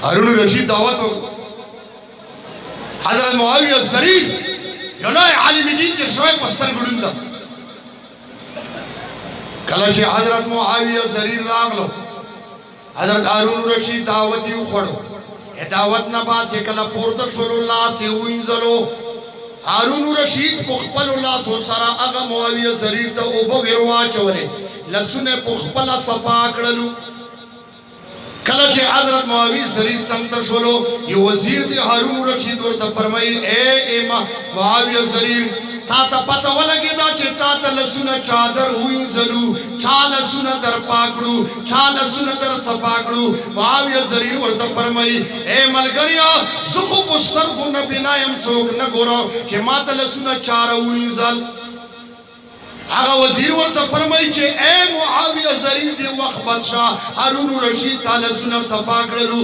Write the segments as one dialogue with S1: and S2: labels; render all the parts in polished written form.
S1: هارون رشید دعوت وکړه حضرت معاویه زریر یو لوی عالم دین تېر شوی په سترګو ړوند ده کله چې حضرت معاویه زریر راغلو حضرت هارون رشید دعوت یې وخوړو دعوت نه بعد چې کله پورته شولو لاس یې ووینځلو هارون رشید په خپلو لاسو سره هغه معاویه زریر ته اوبه ور واچولې لاسونه په خپله صفا کړلو کله چې حضرت معاویه زریر څنګ ته شولو یو وزیر دی هارون رشید ورته فرمایي اے معاویه زریر تا ته پته ولګېده چې تا ته لاسونه چادر ووینځلو چا لاسونه در پاک کړو چا لاسونه در صفا کړو معاویه زریر ورته فرمایي اے ملګریا زه خو په سترګو نه بنا یم څوک نه ګورم چې ما ته لاسونه چا راووینځل هغه وزیر ورته فرمایي چې اے معاویه زریر دی وخت بادشاه هارون رشید تا لاسونه صفا کړلو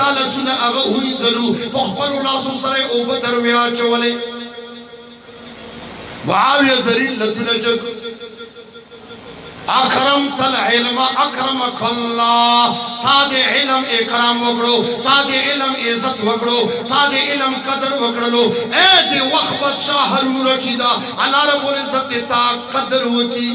S1: تا لاسونه هغه ووینځلو په خپلو لاسو سره یې اوبه در واچولې معاویه زریر لاسونه جګ اکرمت العلم اکرمک الله تا دې علم اکرام وکړو تا دې علم عزت وکړو تا دې علم قدر وکړلو اے دې وخت بادشاه هارون رشید الله رب العزت تا قدر وکي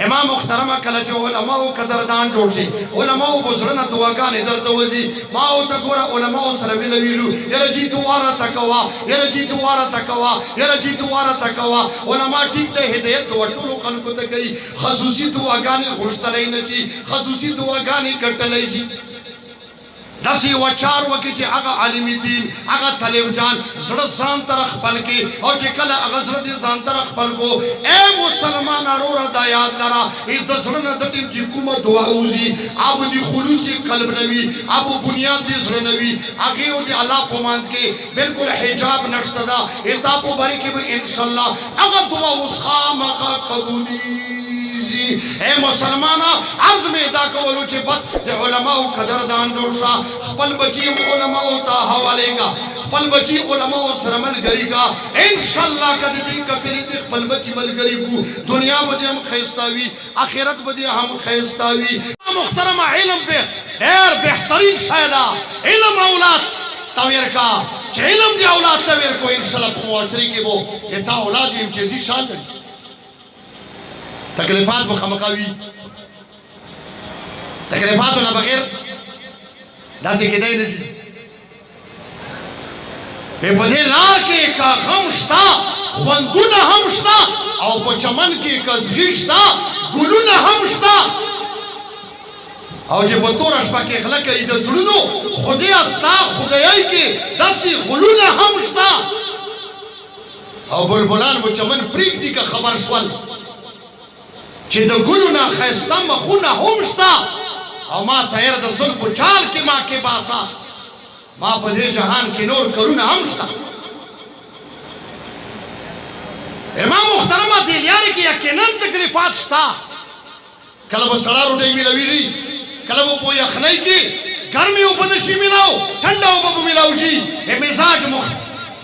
S1: امام محترمه کله چې علماو قدردان جوړ شي علماو په زړه نه دعاګانې درته وځي ما ورته ګوره علماو سره ویلو یاره جي دعا راته کوه یاره جي دعا راته کوه یاره جي دعا راته کوه علما ټیک دی هدایت ټولو خلکو ته کوي خصوصي دعاګانې غوښتلی نه شي خصوصي دعاګانې ګټلی شي داسې یوه چار وکړي چې هغه عالم دین هغه طالب جان زړه ځان ته خپل کړي او چې کله هغه زړه دې ځان ته خپل کو اے مسلمان وروره دا یاد لره د زړه نه د ټیم چې کومه دعا وځي اب دې خلوصي قلب نه وي اب بنیاد دې زړه نه وي هغې او دې الله په منځ کې بلکل حجاب نشته ده تا په باره کې به انشاءالله هغه دعا اوس خامخا قبولېږي اے مسلمانا عرض میں ادا کولو چې بس د علماء قدردان جوړ شه خپل بچي علماء ته حواله کا خپل بچي علماء سره ملګری کا ان شاء الله کدی دې کفلی دې خپل بچي ملګری کو دنیا باندې هم خیستاوي اخرت باندې هم خیستاوي محترم علم به ډېر بهترین شی ده علم اولاد تویر کا چې علم دی اولاد تویر کو ان شاء الله په معاشري کې وو تا اولاد یې امتیازي شان لري تکلیفات مخامخوي تکلیفاتو نه بغیر داسې کېدی نه شي په دې لار کې که غم شته خوندونه هم شته او په چمن کې کزغي شته ګلونه هم شته او چې په توره شپه کې غله کوي د زړونو خدای ستا خدایۍ کې داسې غلونه هم شته او بلبلان په چمن پرېږدي که خبر شول چې د ګلو نه ښایسته مخونه هم شته او ما تیر د زلفو چال کې ما کې باسا ما په دې جهان کې نور کارونه هم شته امام محترمه دې لارې کې یقینا تکلیفات شته کله به سړه روټۍ میلاوي کله به په یخنۍ کې ګرمې اوبه نه شي میلاو ټنډه اوبه به میلاو شي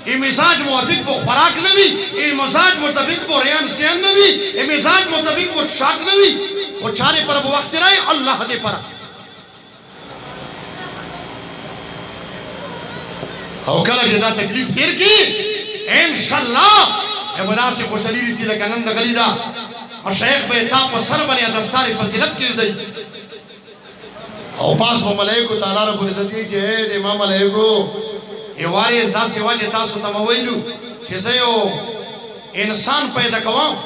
S1: مزاج موافق بو خوراک نه وي مزاج مطابق بو ریان سیان نه وي مزاج مطابق بو شاک نه وي او چارې پر به وخت رای الله دې پر او کله چې دا تکلیف تیر کی ان شاء الله عبادت سے خوشالي دي لکه نن غلی دا مشایخ به تا په سر باندې دستار فضیلت کړی او پاس په ملائکه تعالی رب عزت چې دې امام ملائکه یواري دا سیوا چې تاسو ته ویلو چې زه یو انسان پیدا کوم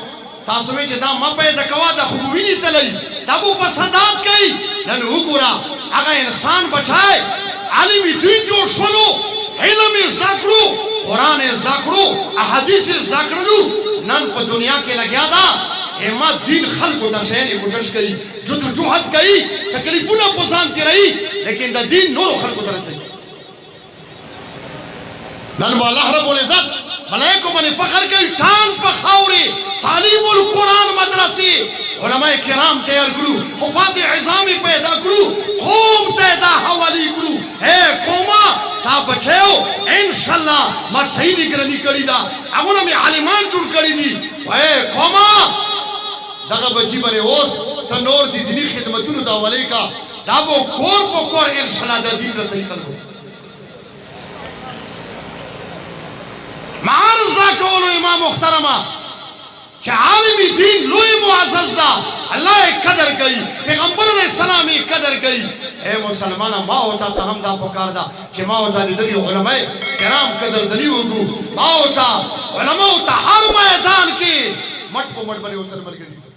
S1: تاسو مې چې دا ما پیدا کوا د خوبوینی تللی دا مو فسادات کوي نن وګوره هغه انسان بچای عالم دین جوړ شولو علم زده کړو قرآن زده کړو احادیث زده کړلو نن په دنیا کې لګیا ده اما دین خلقو د شین کوشش کوي جهد کوي تکلیفونه په ځان تیري لیکن د دین نور خلقو ته رسوي نن الله رب العزت ملائکه باندې فخر کوي ټان په خاوري تعلیم القرآن مدرسې علماء کرام تیار کړو حفاظ عظام پیدا کړو قوم ته دا حواله کړو اے قومه تا بچو ان شاء الله ما صحیح نگرانی کړی دا هغه مې عالمان جوړ کړی دي اے قومه دغه بچی باندې اوس ته نور دي دینی خدمتونو دا ولې کا دابو کور په کور انشاءالله د دین رسي خلکو معارض دا کولو امام محترمه کہ عالمی دین لوی معزز دا اللہ قدر گئی پیغمبر علیہ السلام قدر گئی اے مسلمانہ ما ہوتا تا ہم دا پکار دا کہ ما ہوتا دی دلی علماء کرام قدر دلی ہوگو ما ہوتا علماء ہوتا ہر میدان کی مٹ پو مٹ بلے اسر مل گئی